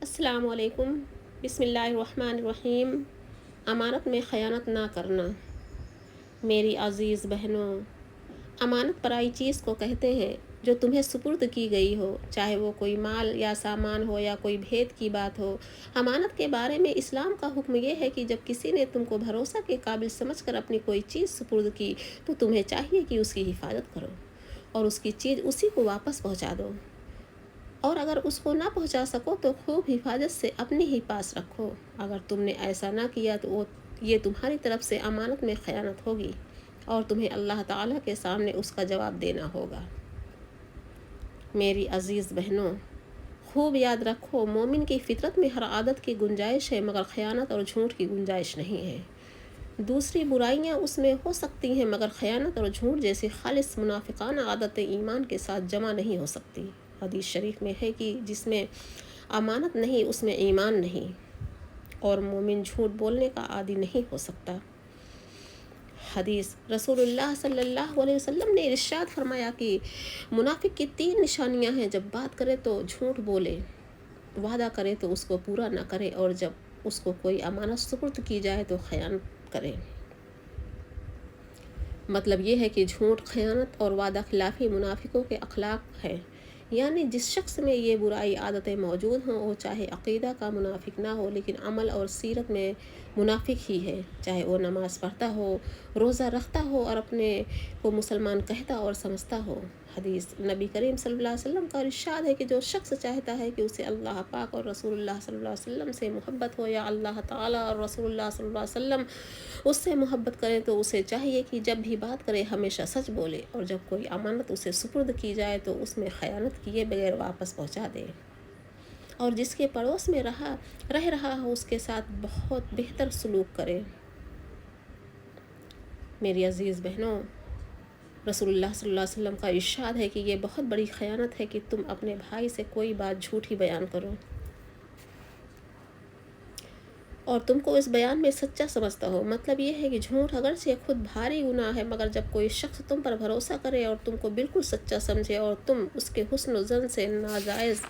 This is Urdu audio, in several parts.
السلام علیکم۔ بسم اللہ الرحمن الرحیم۔ امانت میں خیانت نہ کرنا۔ میری عزیز بہنوں، امانت پرائی چیز کو کہتے ہیں جو تمہیں سپرد کی گئی ہو، چاہے وہ کوئی مال یا سامان ہو یا کوئی بھید کی بات ہو۔ امانت کے بارے میں اسلام کا حکم یہ ہے کہ جب کسی نے تم کو بھروسہ کے قابل سمجھ کر اپنی کوئی چیز سپرد کی تو تمہیں چاہیے کہ اس کی حفاظت کرو اور اس کی چیز اسی کو واپس پہنچا دو، اور اگر اس کو نہ پہنچا سکو تو خوب حفاظت سے اپنے ہی پاس رکھو۔ اگر تم نے ایسا نہ کیا تو یہ تمہاری طرف سے امانت میں خیانت ہوگی اور تمہیں اللہ تعالیٰ کے سامنے اس کا جواب دینا ہوگا۔ میری عزیز بہنوں، خوب یاد رکھو، مومن کی فطرت میں ہر عادت کی گنجائش ہے مگر خیانت اور جھوٹ کی گنجائش نہیں ہے۔ دوسری برائیاں اس میں ہو سکتی ہیں مگر خیانت اور جھوٹ جیسی خالص منافقانہ عادتیں ایمان کے ساتھ جمع نہیں ہو سکتی۔ حدیث شریف میں ہے کہ جس میں امانت نہیں اس میں ایمان نہیں، اور مومن جھوٹ بولنے کا عادی نہیں ہو سکتا۔ حدیث رسول اللہ صلی اللہ علیہ وسلم نے ارشاد فرمایا کہ منافق کی 3 نشانیاں ہیں: جب بات کرے تو جھوٹ بولے، وعدہ کرے تو اس کو پورا نہ کرے، اور جب اس کو کوئی امانت سپرد کی جائے تو خیانت کرے۔ مطلب یہ ہے کہ جھوٹ، خیانت اور وعدہ خلافی منافقوں کے اخلاق ہیں، یعنی جس شخص میں یہ برائی عادتیں موجود ہوں وہ چاہے عقیدہ کا منافق نہ ہو لیکن عمل اور سیرت میں منافق ہی ہے، چاہے وہ نماز پڑھتا ہو، روزہ رکھتا ہو اور اپنے کو مسلمان کہتا اور سمجھتا ہو۔ حدیث نبی کریم صلی اللہ علیہ وسلم کا ارشاد ہے کہ جو شخص چاہتا ہے کہ اسے اللہ پاک اور رسول اللہ صلی اللہ علیہ وسلم سے محبت ہو یا اللہ تعالیٰ اور رسول اللہ صلی اللہ علیہ وسلم اس سے محبت کرے تو اسے چاہیے کہ جب بھی بات کرے ہمیشہ سچ بولے، اور جب کوئی امانت اسے سپرد کی جائے تو اس میں خیانت کیے بغیر واپس پہنچا دے، اور جس کے پڑوس میں رہ رہا ہو اس کے ساتھ بہت بہتر سلوک کرے۔ میری عزیز بہنوں، رسول اللہ صلی اللہ علیہ وسلم کا ارشاد ہے کہ یہ بہت بڑی خیانت ہے کہ تم اپنے بھائی سے کوئی بات جھوٹی بیان کرو اور تم کو اس بیان میں سچا سمجھتا ہو۔ مطلب یہ ہے کہ جھوٹ اگرچہ خود بھاری گناہ ہے مگر جب کوئی شخص تم پر بھروسہ کرے اور تم کو بالکل سچا سمجھے اور تم اس کے حسن و ظن سے ناجائز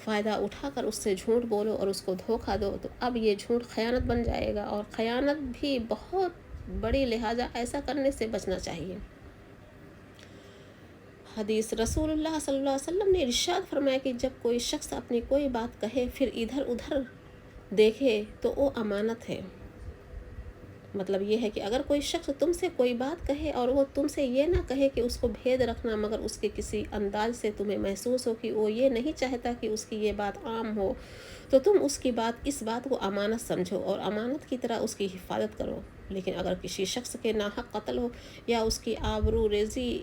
فائدہ اٹھا کر اس سے جھوٹ بولو اور اس کو دھوکہ دو تو اب یہ جھوٹ خیانت بن جائے گا، اور خیانت بھی بہت بڑی، لہٰذا ایسا کرنے سے بچنا چاہیے۔ حدیث رسول اللہ صلی اللہ علیہ وسلم نے ارشاد فرمایا کہ جب کوئی شخص اپنی کوئی بات کہے پھر ادھر ادھر دیکھے تو وہ امانت ہے۔ مطلب یہ ہے کہ اگر کوئی شخص تم سے کوئی بات کہے اور وہ تم سے یہ نہ کہے کہ اس کو بھید رکھنا، مگر اس کے کسی انداز سے تمہیں محسوس ہو کہ وہ یہ نہیں چاہتا کہ اس کی یہ بات عام ہو، تو تم اس بات کو امانت سمجھو اور امانت کی طرح اس کی حفاظت کرو۔ لیکن اگر کسی شخص کے ناحق قتل ہو یا اس کی آبرو ریزی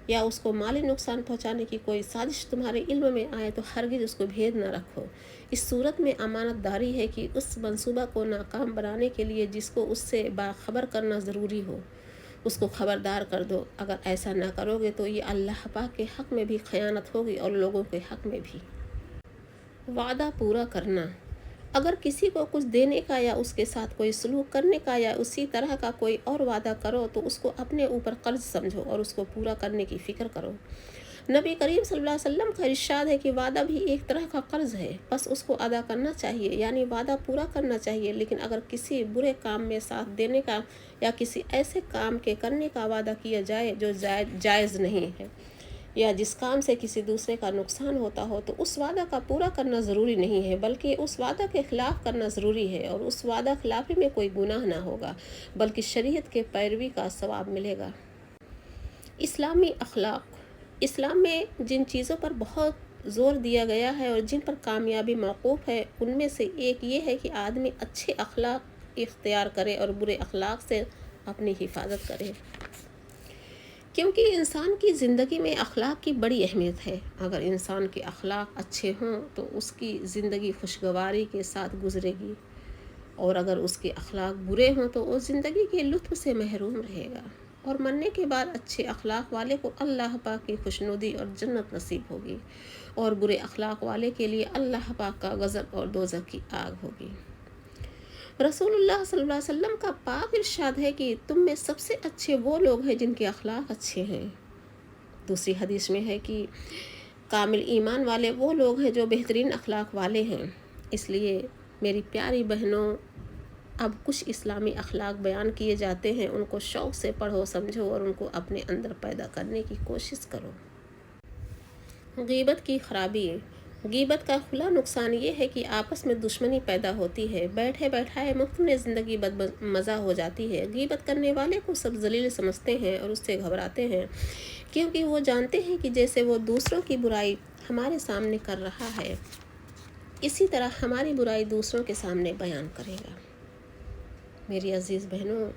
یا اس کو مالی نقصان پہنچانے کی کوئی سازش تمہارے علم میں آئے تو ہرگز اس کو بھید نہ رکھو۔ اس صورت میں امانت داری ہے کہ اس منصوبہ کو ناکام بنانے کے لیے جس کو اس سے باخبر کرنا ضروری ہو اس کو خبردار کر دو۔ اگر ایسا نہ کرو گے تو یہ اللہ پاک کے حق میں بھی خیانت ہوگی اور لوگوں کے حق میں بھی۔ وعدہ پورا کرنا۔ اگر کسی کو کچھ دینے کا یا اس کے ساتھ کوئی سلوک کرنے کا یا اسی طرح کا کوئی اور وعدہ کرو تو اس کو اپنے اوپر قرض سمجھو اور اس کو پورا کرنے کی فکر کرو۔ نبی کریم صلی اللہ علیہ وسلم کا ارشاد ہے کہ وعدہ بھی ایک طرح کا قرض ہے، بس اس کو ادا کرنا چاہیے، یعنی وعدہ پورا کرنا چاہیے۔ لیکن اگر کسی برے کام میں ساتھ دینے کا یا کسی ایسے کام کے کرنے کا وعدہ کیا جائے جو جائز نہیں ہے یا جس کام سے کسی دوسرے کا نقصان ہوتا ہو تو اس وعدہ کا پورا کرنا ضروری نہیں ہے بلکہ اس وعدہ کے خلاف کرنا ضروری ہے، اور اس وعدہ خلافی میں کوئی گناہ نہ ہوگا بلکہ شریعت کے پیروی کا ثواب ملے گا۔ اسلامی اخلاق۔ اسلام میں جن چیزوں پر بہت زور دیا گیا ہے اور جن پر کامیابی موقوف ہے ان میں سے ایک یہ ہے کہ آدمی اچھے اخلاق اختیار کرے اور برے اخلاق سے اپنی حفاظت کرے، کیونکہ انسان کی زندگی میں اخلاق کی بڑی اہمیت ہے۔ اگر انسان کے اخلاق اچھے ہوں تو اس کی زندگی خوشگواری کے ساتھ گزرے گی، اور اگر اس کے اخلاق برے ہوں تو وہ زندگی کے لطف سے محروم رہے گا، اور مرنے کے بعد اچھے اخلاق والے کو اللہ پاک کی خوشنودی اور جنت نصیب ہوگی، اور برے اخلاق والے کے لیے اللہ پاک کا غضب اور دوزخ کی آگ ہوگی۔ رسول اللہ صلی اللہ علیہ وسلم کا پاک ارشاد ہے کہ تم میں سب سے اچھے وہ لوگ ہیں جن کے اخلاق اچھے ہیں۔ دوسری حدیث میں ہے کہ کامل ایمان والے وہ لوگ ہیں جو بہترین اخلاق والے ہیں۔ اس لیے میری پیاری بہنوں، اب کچھ اسلامی اخلاق بیان کیے جاتے ہیں، ان کو شوق سے پڑھو، سمجھو اور ان کو اپنے اندر پیدا کرنے کی کوشش کرو۔ غیبت کی خرابی۔ غیبت کا کھلا نقصان یہ ہے کہ آپس میں دشمنی پیدا ہوتی ہے، بیٹھے بیٹھائے مفت میں زندگی مزہ ہو جاتی ہے۔ غیبت کرنے والے کو سب ذلیل سمجھتے ہیں اور اس سے گھبراتے ہیں، کیونکہ وہ جانتے ہیں کہ جیسے وہ دوسروں کی برائی ہمارے سامنے کر رہا ہے، اسی طرح ہماری برائی دوسروں کے سامنے بیان کرے گا۔ میری عزیز بہنوں،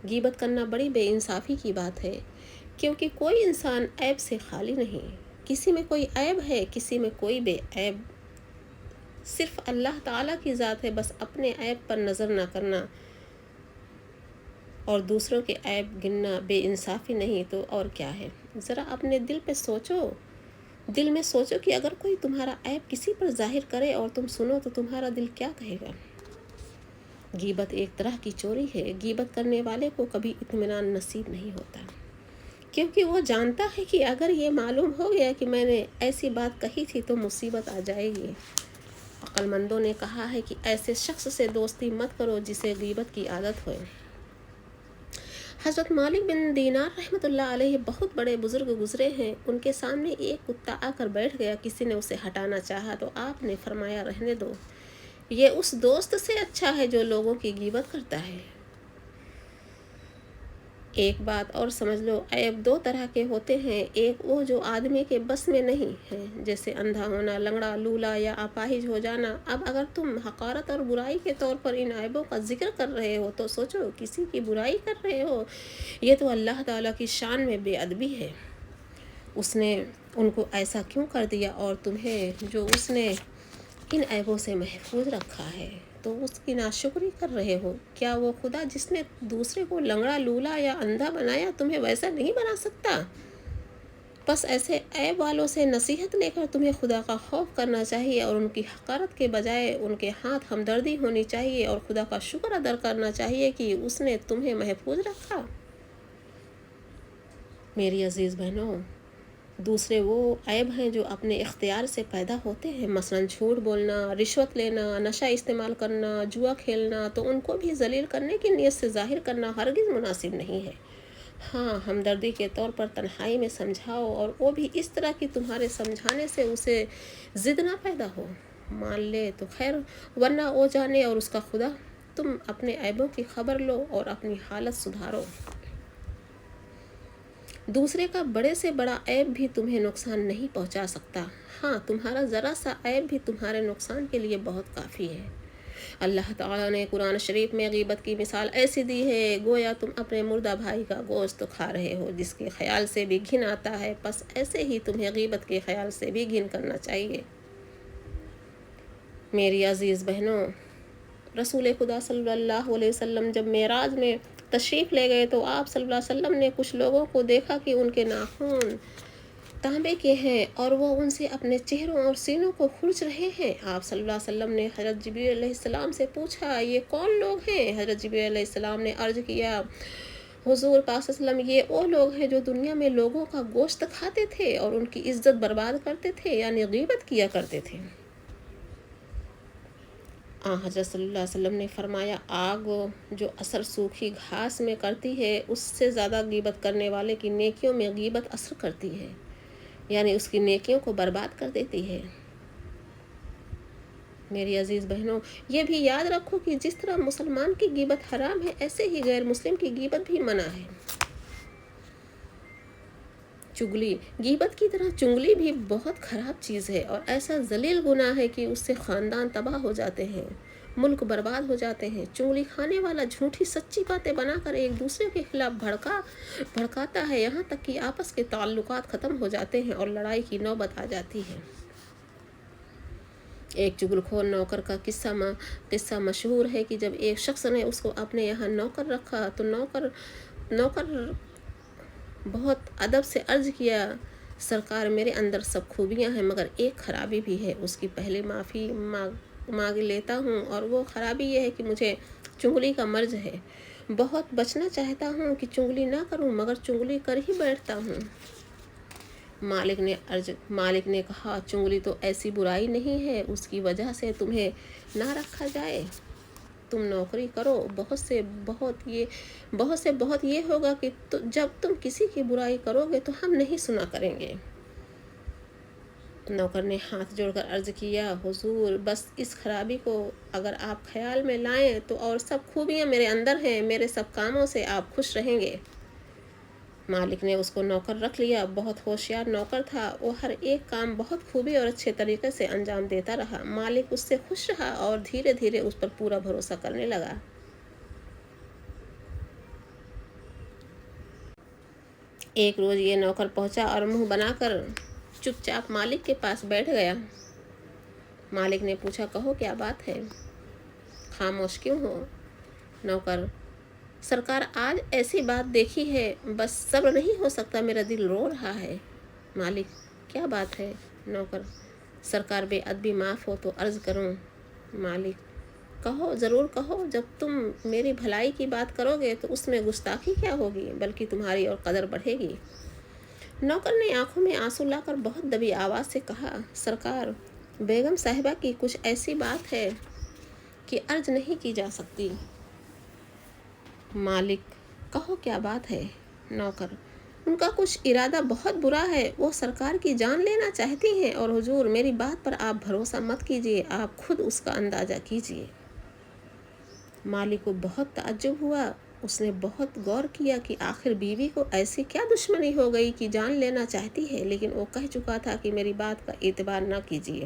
غیبت کرنا بڑی بے انصافی کی بات ہے، کیونکہ کوئی انسان عیب سے خالی نہیں۔ کسی میں کوئی عیب ہے، کسی میں کوئی بے عیب، صرف اللہ تعالیٰ کی ذات ہے۔ بس اپنے عیب پر نظر نہ کرنا اور دوسروں کے عیب گننا بے انصافی نہیں تو اور کیا ہے۔ ذرا اپنے دل پہ سوچو، دل میں سوچو کہ اگر کوئی تمہارا عیب کسی پر ظاہر کرے اور تم سنو تو تمہارا دل کیا کہے گا۔ غیبت ایک طرح کی چوری ہے۔ غیبت کرنے والے کو کبھی اطمینان نصیب نہیں ہوتا، کیونکہ وہ جانتا ہے کہ اگر یہ معلوم ہو گیا کہ میں نے ایسی بات کہی تھی تو مصیبت آ جائے گی۔ عقل مندوں نے کہا ہے کہ ایسے شخص سے دوستی مت کرو جسے غیبت کی عادت ہوئے۔ حضرت مالک بن دینار رحمۃ اللہ علیہ بہت بڑے بزرگ گزرے ہیں، ان کے سامنے ایک کتا آ کر بیٹھ گیا۔ کسی نے اسے ہٹانا چاہا تو آپ نے فرمایا رہنے دو، یہ اس دوست سے اچھا ہے جو لوگوں کی غیبت کرتا ہے۔ ایک بات اور سمجھ لو، عیب دو طرح کے ہوتے ہیں، ایک وہ جو آدمی کے بس میں نہیں ہے، جیسے اندھا ہونا، لنگڑا، لولا یا اپاہج ہو جانا۔ اب اگر تم حقارت اور برائی کے طور پر ان عیبوں کا ذکر کر رہے ہو تو سوچو، کسی کی برائی کر رہے ہو، یہ تو اللہ تعالیٰ کی شان میں بے ادبی ہے۔ اس نے ان کو ایسا کیوں کر دیا اور تمہیں جو اس نے ان عیبوں سے محفوظ رکھا ہے تو اس کی ناشکری کر رہے ہو۔ کیا وہ خدا جس نے دوسرے کو لنگڑا، لولا یا اندھا بنایا تمہیں ویسا نہیں بنا سکتا؟ بس ایسے عیب والوں سے نصیحت لے کر تمہیں خدا کا خوف کرنا چاہیے اور ان کی حقارت کے بجائے ان کے ہاتھ ہمدردی ہونی چاہیے اور خدا کا شکر ادا کرنا چاہیے کہ اس نے تمہیں محفوظ رکھا۔ میری عزیز بہنوں، دوسرے وہ عیب ہیں جو اپنے اختیار سے پیدا ہوتے ہیں، مثلاً جھوٹ بولنا، رشوت لینا، نشہ استعمال کرنا، جوا کھیلنا، تو ان کو بھی ذلیل کرنے کی نیت سے ظاہر کرنا ہرگز مناسب نہیں ہے۔ ہاں، ہمدردی کے طور پر تنہائی میں سمجھاؤ، اور وہ بھی اس طرح کہ تمہارے سمجھانے سے اسے ضد نہ پیدا ہو، مان لے تو خیر، ورنہ وہ جانے اور اس کا خدا۔ تم اپنے عیبوں کی خبر لو اور اپنی حالت سدھارو۔ دوسرے کا بڑے سے بڑا عیب بھی تمہیں نقصان نہیں پہنچا سکتا۔ ہاں، تمہارا ذرا سا عیب بھی تمہارے نقصان کے لیے بہت کافی ہے۔ اللہ تعالیٰ نے قرآن شریف میں غیبت کی مثال ایسی دی ہے، گویا تم اپنے مردہ بھائی کا گوشت کھا رہے ہو جس کے خیال سے بھی گھن آتا ہے، بس ایسے ہی تمہیں غیبت کے خیال سے بھی گھن کرنا چاہیے۔ میری عزیز بہنوں، رسول خدا صلی اللہ علیہ وسلم جب معراج میں تشریف لے گئے تو آپ صلی اللہ علیہ وسلم نے کچھ لوگوں کو دیکھا کہ ان کے ناخن تانبے کے ہیں اور وہ ان سے اپنے چہروں اور سینوں کو کھرچ رہے ہیں۔ آپ صلی اللہ علیہ وسلم نے حضرت جبریل علیہ السلام سے پوچھا، یہ کون لوگ ہیں؟ حضرت جبریل علیہ السلام نے عرض کیا، حضور پاک صلی اللہ علیہ وسلم، یہ وہ لوگ ہیں جو دنیا میں لوگوں کا گوشت کھاتے تھے اور ان کی عزت برباد کرتے تھے، یعنی غیبت کیا کرتے تھے۔ حضرت صلی اللہ علیہ وسلم نے فرمایا، آگ جو اثر سوکھی گھاس میں کرتی ہے اس سے زیادہ غیبت کرنے والے کی نیکیوں میں غیبت اثر کرتی ہے، یعنی اس کی نیکیوں کو برباد کر دیتی ہے۔ میری عزیز بہنوں، یہ بھی یاد رکھو کہ جس طرح مسلمان کی غیبت حرام ہے، ایسے ہی غیر مسلم کی غیبت بھی منع ہے۔ چغلی، غیبت کی طرح چغلی بھی بہت خراب چیز ہے اور ایسا ذلیل گناہ ہے کہ اس سے خاندان تباہ ہو جاتے ہیں، ملک برباد ہو جاتے ہیں۔ چغلی کھانے والا جھوٹی سچی باتیں بنا کر ایک دوسرے کے خلاف بھڑکاتا ہے، یہاں تک کہ آپس کے تعلقات ختم ہو جاتے ہیں اور لڑائی کی نوبت آ جاتی ہے۔ ایک چغل خور نوکر کا قصہ مشہور ہے کہ جب ایک شخص نے اس کو اپنے یہاں نوکر رکھا تو نوکر بہت ادب سے عرض کیا، سرکار، میرے اندر سب خوبیاں ہیں مگر ایک خرابی بھی ہے، اس کی پہلے معافی مانگ لیتا ہوں، اور وہ خرابی یہ ہے کہ مجھے چغلی کا مرض ہے، بہت بچنا چاہتا ہوں کہ چغلی نہ کروں مگر چغلی کر ہی بیٹھتا ہوں۔ مالک نے کہا چنگلی تو ایسی برائی نہیں ہے اس کی وجہ سے تمہیں نہ رکھا جائے، تم نوکری کرو، بہت سے بہت یہ ہوگا کہ جب تم کسی کی برائی کرو گے تو ہم نہیں سنا کریں گے۔ نوکر نے ہاتھ جوڑ کر عرض کیا حضور بس اس خرابی کو اگر آپ خیال میں لائیں تو اور سب خوبیاں میرے اندر ہیں، میرے سب کاموں سے آپ خوش رہیں گے۔ مالک نے اس کو نوکر رکھ لیا، بہت ہوشیار نوکر تھا، وہ ہر ایک کام بہت خوبی اور اچھے طریقے سے انجام دیتا رہا۔ مالک اس سے خوش رہا اور دھیرے دھیرے اس پر پورا بھروسہ کرنے لگا۔ ایک روز یہ نوکر پہنچا اور منہ بنا کر چپ چاپ مالک کے پاس بیٹھ گیا۔ مالک نے پوچھا کہو کیا بات ہے، خاموش کیوں ہو؟ نوکر سرکار آج ایسی بات دیکھی ہے بس صبر نہیں ہو سکتا، میرا دل رو رہا ہے۔ مالک کیا بات ہے؟ نوکر سرکار بے ادبی معاف ہو تو عرض کروں۔ مالک کہو ضرور کہو، جب تم میری بھلائی کی بات کرو گے تو اس میں گستاخی کیا ہوگی بلکہ تمہاری اور قدر بڑھے گی۔ نوکر نے آنکھوں میں آنسو لا کر بہت دبی آواز سے کہا سرکار بیگم صاحبہ کی کچھ ایسی بات ہے کہ عرض نہیں کی جا سکتی۔ مالک کہو کیا بات ہے؟ نوکر ان کا کچھ ارادہ بہت برا ہے، وہ سرکار کی جان لینا چاہتی ہیں، اور حضور میری بات پر آپ بھروسہ مت کیجیے، آپ خود اس کا اندازہ کیجیے۔ مالک کو بہت تعجب ہوا، اس نے بہت غور کیا کہ آخر بیوی کو ایسی کیا دشمنی ہو گئی کہ جان لینا چاہتی ہے، لیکن وہ کہہ چکا تھا کہ میری بات کا اعتبار نہ کیجیے۔